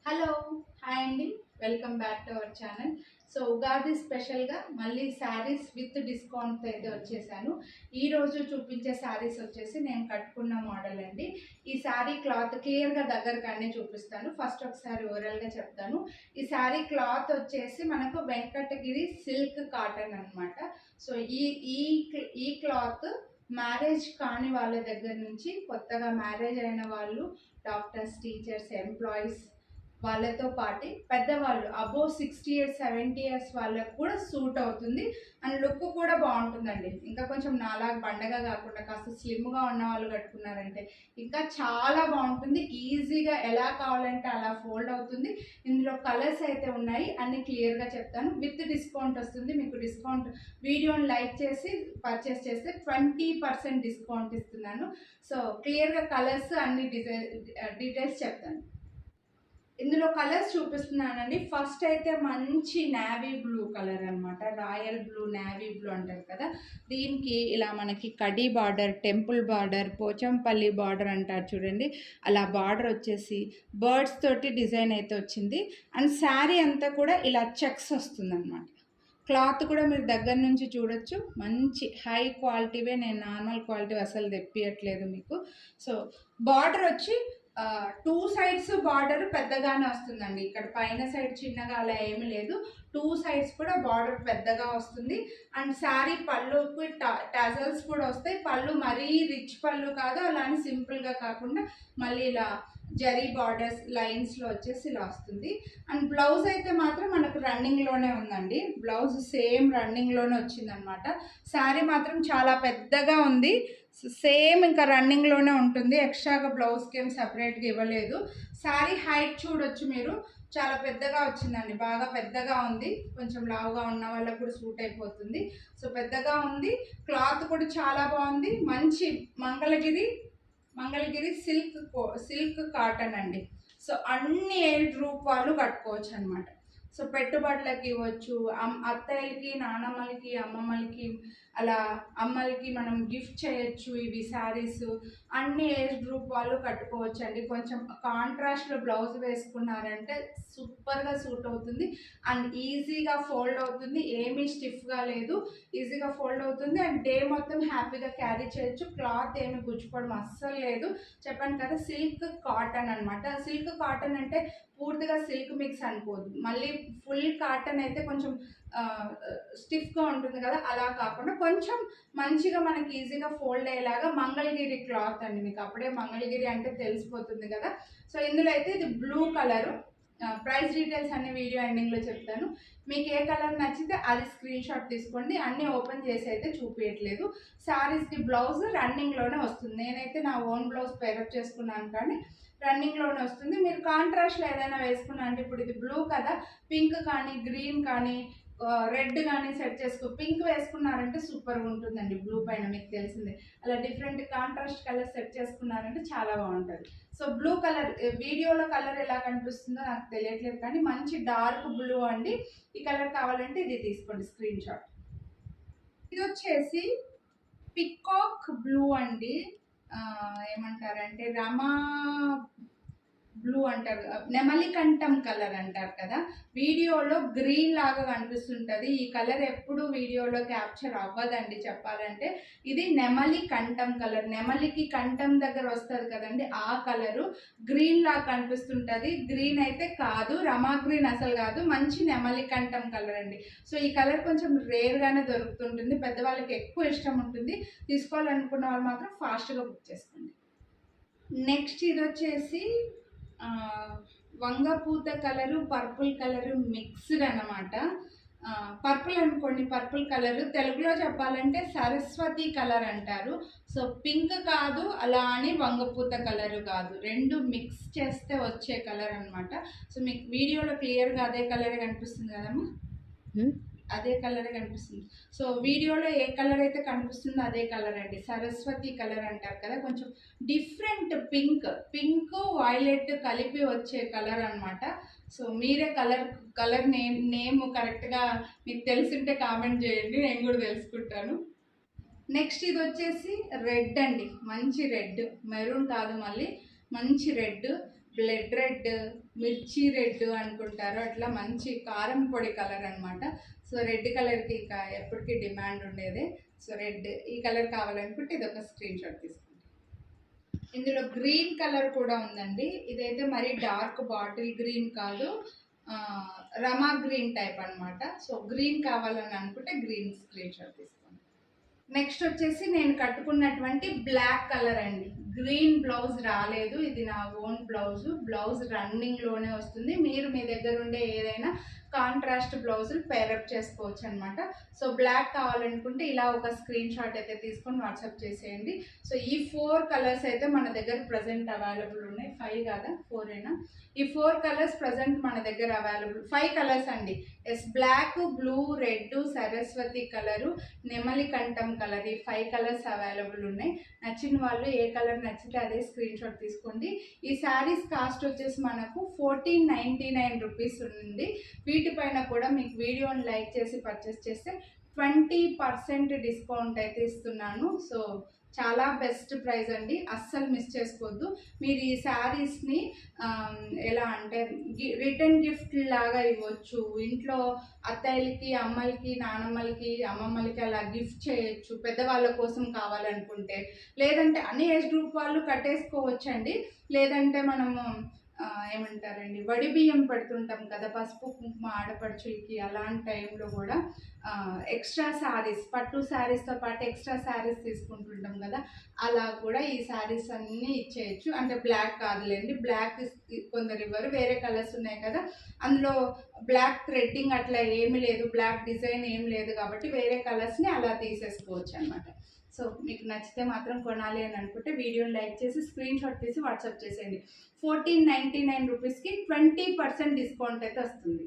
Hello hi అండి, welcome back to our channel. So Ugadi స్పెషల్గా మళ్ళీ శారీస్ విత్ డిస్కౌంట్ అయితే వచ్చేసాను. ఈరోజు చూపించే శారీస్ వచ్చేసి నేను కట్టుకున్న మోడల్ అండి. ఈ శారీ క్లాత్ క్లియర్గా దగ్గరకు అన్నీ చూపిస్తాను. ఫస్ట్ ఒకసారి ఓవరాల్గా చెప్తాను. ఈ శారీ క్లాత్ వచ్చేసి మనకు వెంకటగిరి సిల్క్ కాటన్ అనమాట. సో ఈ ఈ ఈ క్లాత్ మ్యారేజ్ కాని వాళ్ళ దగ్గర నుంచి కొత్తగా మ్యారేజ్ అయిన వాళ్ళు, డాక్టర్స్, టీచర్స్, ఎంప్లాయీస్ వాళ్ళతో పాటు పెద్దవాళ్ళు అబోవ్ 60 ఇయర్స్ 70 ఇయర్స్ వాళ్ళకు కూడా సూట్ అవుతుంది. అండ్ లుక్ కూడా బాగుంటుందండి. ఇంకా కొంచెం నాలాగా బండగా కాకుండా కాస్త స్లిమ్గా ఉన్న వాళ్ళు కట్టుకున్నారంటే ఇంకా చాలా బాగుంటుంది. ఈజీగా ఎలా కావాలంటే అలా ఫోల్డ్ అవుతుంది. ఇందులో కలర్స్ అయితే ఉన్నాయి, అన్ని క్లియర్గా చెప్తాను. విత్ డిస్కౌంట్ వస్తుంది. మీకు డిస్కౌంట్ వీడియోని లైక్ చేసి పర్చేస్ చేస్తే 20% డిస్కౌంట్ ఇస్తున్నాను. సో క్లియర్గా కలర్స్ అన్ని డీటెయిల్స్ చెప్తాను. ఇందులో కలర్స్ చూపిస్తున్నానండి. ఫస్ట్ అయితే మంచి నేవీ బ్లూ కలర్ అనమాట. రాయల్ బ్లూ, నేవీ బ్లూ అంటారు కదా. దీనికి ఇలా మనకి కడీ border, temple border, Pochampally border అంటారు చూడండి, అలా బార్డర్ వచ్చేసి బర్డ్స్ తోటి డిజైన్ అయితే వచ్చింది. అండ్ శారీ అంతా కూడా ఇలా చెక్స్ వస్తుంది అనమాట. క్లాత్ కూడా మీరు దగ్గర నుంచి చూడొచ్చు. మంచి హై క్వాలిటీవే, నేను నార్మల్ క్వాలిటీ అసలు తెప్పియట్లేదు మీకు. సో బార్డర్ వచ్చి 2 సైడ్స్ బార్డర్ పెద్దగానే వస్తుందండి. ఇక్కడ పైన సైడ్ చిన్నగా అలా ఏమీ లేదు. 2 సైడ్స్ కూడా బార్డర్ పెద్దగా వస్తుంది. అండ్ శారీ పళ్ళుకి టజల్స్ కూడా వస్తాయి. పళ్ళు మరీ రిచ్ పళ్ళు కాదు, అలానే సింపుల్గా కాకుండా మళ్ళీ ఇలా జరీ బార్డర్స్ లైన్స్లో వచ్చేసి ఇలా వస్తుంది. అండ్ బ్లౌజ్ అయితే మాత్రం మనకు రన్నింగ్లోనే ఉందండి. బ్లౌజ్ సేమ్ రన్నింగ్లోనే వచ్చిందనమాట. శారీ మాత్రం చాలా పెద్దగా ఉంది. సేమ్ ఇంకా రన్నింగ్లోనే ఉంటుంది. ఎక్స్ట్రాగా బ్లౌజ్కి ఏం సపరేట్గా ఇవ్వలేదు. శారీ హైట్ చూడొచ్చు మీరు, చాలా పెద్దగా వచ్చిందండి. బాగా పెద్దగా ఉంది. కొంచెం లావుగా ఉన్న వాళ్ళకు కూడా సూట్ అయిపోతుంది. సో పెద్దగా ఉంది. క్లాత్ కూడా చాలా బాగుంది. మంచి మంగళగిరి సిల్క్ కాటన్ అండి. సో అన్ని ఏజ్ గ్రూప్ వాళ్ళు కట్టుకోవచ్చు అనమాట. సో పెట్టుబడులకి ఇవ్వచ్చు, అత్తయ్యలకి, నానమ్మలకి, అమ్మమ్మలకి, అలా అమ్మలకి మనం గిఫ్ట్ చేయొచ్చు. ఇవి శారీస్ అన్ని ఏజ్ గ్రూప్ వాళ్ళు కట్టుకోవచ్చు అండి. కొంచెం కాంట్రాస్ట్లో బ్లౌజ్ వేసుకున్నారంటే సూపర్గా సూట్ అవుతుంది. అండ్ ఈజీగా ఫోల్డ్ అవుతుంది. ఏమీ స్టిఫ్గా లేదు, ఈజీగా ఫోల్డ్ అవుతుంది. అండ్ డే మొత్తం హ్యాపీగా క్యారీ చేయొచ్చు. క్లాత్ ఏమి గుచ్చుకోవడం అస్సలు లేదు. చెప్పాను కదా, సిల్క్ కాటన్ అనమాట. సిల్క్ కాటన్ అంటే పూర్తిగా సిల్క్ మిక్స్ అనుకోదు. మళ్ళీ ఫుల్ కాటన్ అయితే కొంచెం స్టిఫ్గా ఉంటుంది కదా, అలా కాకుండా కొంచెం మంచిగా మనకి ఈజీగా ఫోల్డ్ అయ్యేలాగా మంగళగిరి క్లాత్ అండి. మీకు అప్పుడే మంగళగిరి అంటే తెలిసిపోతుంది కదా. సో ఇందులో అయితే ఇది బ్లూ కలరు. ప్రైస్ డీటెయిల్స్ అన్ని వీడియో ఎండింగ్లో చెప్తాను. మీకు ఏ కలర్ నచ్చితే అది స్క్రీన్ షాట్ తీసుకోండి. అన్నీ ఓపెన్ చేసి అయితే చూపించట్లేదు. శారీస్కి బ్లౌజ్ రన్నింగ్లోనే వస్తుంది. నేనైతే నా ఓన్ బ్లౌజ్ పేరప్ చేసుకున్నాను, కానీ రన్నింగ్లోనే వస్తుంది. మీరు కాంట్రాస్ట్లో ఏదైనా వేసుకున్నా అంటే, ఇప్పుడు ఇది బ్లూ కదా, పింక్ కానీ గ్రీన్ కానీ రెడ్ కానీ సెట్ చేసుకో. పింక్ వేసుకున్నారంటే సూపర్గా ఉంటుందండి. బ్లూ పైన మీకు తెలిసిందే, అలా డిఫరెంట్ కాంట్రాస్ట్ కలర్ సెట్ చేసుకున్నారంటే చాలా బాగుంటుంది. సో బ్లూ కలర్ వీడియోలో కలర్ ఎలా కనిపిస్తుందో నాకు తెలియట్లేదు, కానీ మంచి డార్క్ బ్లూ అండి. ఈ కలర్ కావాలంటే ఇది తీసుకోండి స్క్రీన్ షాట్. ఇది వచ్చేసి పికాక్ బ్లూ అండి. ఏమంటారంటే రమా బ్లూ అంటారు, నెమలి కంఠం కలర్ అంటారు కదా. వీడియోలో గ్రీన్ లాగా కనిపిస్తుంటుంది. ఈ కలర్ ఎప్పుడు వీడియోలో క్యాప్చర్ అవ్వదండి చెప్పాలంటే. ఇది నెమలి కంఠం కలర్. నెమలికి కంఠం దగ్గర వస్తుంది కదండి, ఆ కలరు గ్రీన్ లాగా కనిపిస్తుంటుంది. గ్రీన్ అయితే కాదు, రమా గ్రీన్ అసలు కాదు, మంచి నెమలి కంఠం కలర్ అండి. సో ఈ కలర్ కొంచెం రేర్గానే దొరుకుతుంటుంది. పెద్దవాళ్ళకి ఎక్కువ ఇష్టం ఉంటుంది. తీసుకోవాలనుకున్న వాళ్ళు మాత్రం ఫాస్ట్గా బుక్ చేసుకోండి. నెక్స్ట్ ఇది వచ్చేసి వంగపూత కలరు, పర్పుల్ కలరు మిక్స్డ్ అన్నమాట. పర్పుల్ అనుకోండి, పర్పుల్ కలరు. తెలుగులో చెప్పాలంటే సరస్వతి కలర్ అంటారు. సో పింక్ కాదు, అలా అని వంగపూత కలరు కాదు, రెండు మిక్స్ చేస్తే వచ్చే కలర్ అనమాట. సో మీకు వీడియోలో క్లియర్గా అదే కలరే కనిపిస్తుంది కదమ్మా, అదే కలర్ కనిపిస్తుంది. సో వీడియోలో ఏ కలర్ అయితే కనిపిస్తుందో అదే కలర్ అండి. సరస్వతి కలర్ అంటారు కదా, కొంచెం డిఫరెంట్ పింక్ వైలెట్ కలిపి వచ్చే కలర్ అనమాట. సో మీరే కలర్ నేమ్ కరెక్ట్గా మీకు తెలిసింటే కామెంట్ చేయండి, నేను కూడా తెలుసుకుంటాను. నెక్స్ట్ ఇది వచ్చేసి రెడ్ అండి. మంచి రెడ్, మెరూన్ కాదు, మళ్ళీ మంచి రెడ్. బ్లడ్ రెడ్, మిర్చి రెడ్ అనుకుంటారు, అట్లా మంచి కారం పొడి కలర్ అనమాట. సో రెడ్ కలర్కి ఇక ఎప్పటికీ డిమాండ్ ఉండేదే. సో రెడ్ ఈ కలర్ కావాలనుకుంటే ఇది ఒక స్క్రీన్ షాట్ తీసుకోండి. ఇందులో గ్రీన్ కలర్ కూడా ఉందండి. ఇదైతే మరీ డార్క్ బాటిల్ గ్రీన్ కాదు, రమా గ్రీన్ టైప్ అనమాట. సో గ్రీన్ కావాలని అనుకుంటే గ్రీన్ స్క్రీన్ షాట్ తీసుకోండి. నెక్స్ట్ వచ్చేసి నేను కట్టుకున్నటువంటి బ్లాక్ కలర్ అండి. గ్రీన్ బ్లౌజ్ రాలేదు, ఇది నా ఓన్ బ్లౌజ్ రన్నింగ్లోనే వస్తుంది. మీరు మీ దగ్గర ఉండే ఏదైనా కాంట్రాస్ట్ బ్లౌజులు పేరప్ చేసుకోవచ్చు అనమాట. సో బ్లాక్ కావాలనుకుంటే ఇలా ఒక స్క్రీన్ షాట్ అయితే తీసుకొని వాట్సాప్ చేసేయండి. సో ఈ 4 కలర్స్ అయితే మన దగ్గర ప్రజెంట్ అవైలబుల్ ఉన్నాయి. 5 కాదా 4 అయినా. ఈ 4 కలర్స్ ప్రజెంట్ మన దగ్గర అవైలబుల్. 5 కలర్స్ అండి. Black, blue, red, Saraswati colour, నెమలి కంఠం కలర్, ఈ 5 కలర్స్ అవైలబుల్ ఉన్నాయి. నచ్చిన వాళ్ళు ఏ కలర్ నచ్చితే అదే స్క్రీన్ షాట్ తీసుకోండి. ఈ శారీస్ కాస్ట్ వచ్చేసి మనకు 1499 రూపీస్ ఉంది. వీటిపైన కూడా మీకు వీడియోని లైక్ చేసి పర్చేస్ చేస్తే 20% డిస్కౌంట్ అయితే ఇస్తున్నాను. సో చాలా బెస్ట్ ప్రైస్ అండి, అస్సలు మిస్ చేసుకోవద్దు. మీరు ఈ శారీస్ని ఎలా అంటే రిటర్న్ గిఫ్ట్ లాగా ఇవ్వచ్చు. ఇంట్లో అత్తయ్యలకి, అమ్మలకి, నానమ్మలకి, అమ్మమ్మలకి అలా గిఫ్ట్ చేయొచ్చు పెద్దవాళ్ళ కోసం కావాలనుకుంటే. లేదంటే అన్ని ఏజ్ గ్రూప్ వాళ్ళు కట్టేసుకోవచ్చండి. లేదంటే మనము ఏమంటారండి, వడి బియ్యం పెడుతుంటాం కదా పసుపు కుంకుమ ఆడపడుచులకి, అలాంటి టైంలో కూడా ఎక్స్ట్రా శారీస్, పట్టు శారీస్తో పాటు ఎక్స్ట్రా శారీస్ తీసుకుంటుంటాం కదా, అలా కూడా ఈ శారీస్ అన్నీ ఇచ్చేయచ్చు. అంటే బ్లాక్ కాదులేండి, బ్లాక్ కొందరు ఇవ్వరు, వేరే కలర్స్ ఉన్నాయి కదా, అందులో బ్లాక్ థ్రెడ్డింగ్ అట్లా ఏమీ లేదు, బ్లాక్ డిజైన్ ఏం లేదు కాబట్టి వేరే కలర్స్ని అలా తీసేసుకోవచ్చు అనమాట. సో మీకు నచ్చితే మాత్రం కొనాలి అని అనుకుంటే వీడియోని లైక్ చేసి స్క్రీన్ షాట్ తీసి వాట్సాప్ చేసేయండి. 1499 రూపీస్కి 20% డిస్కౌంట్ అయితే వస్తుంది.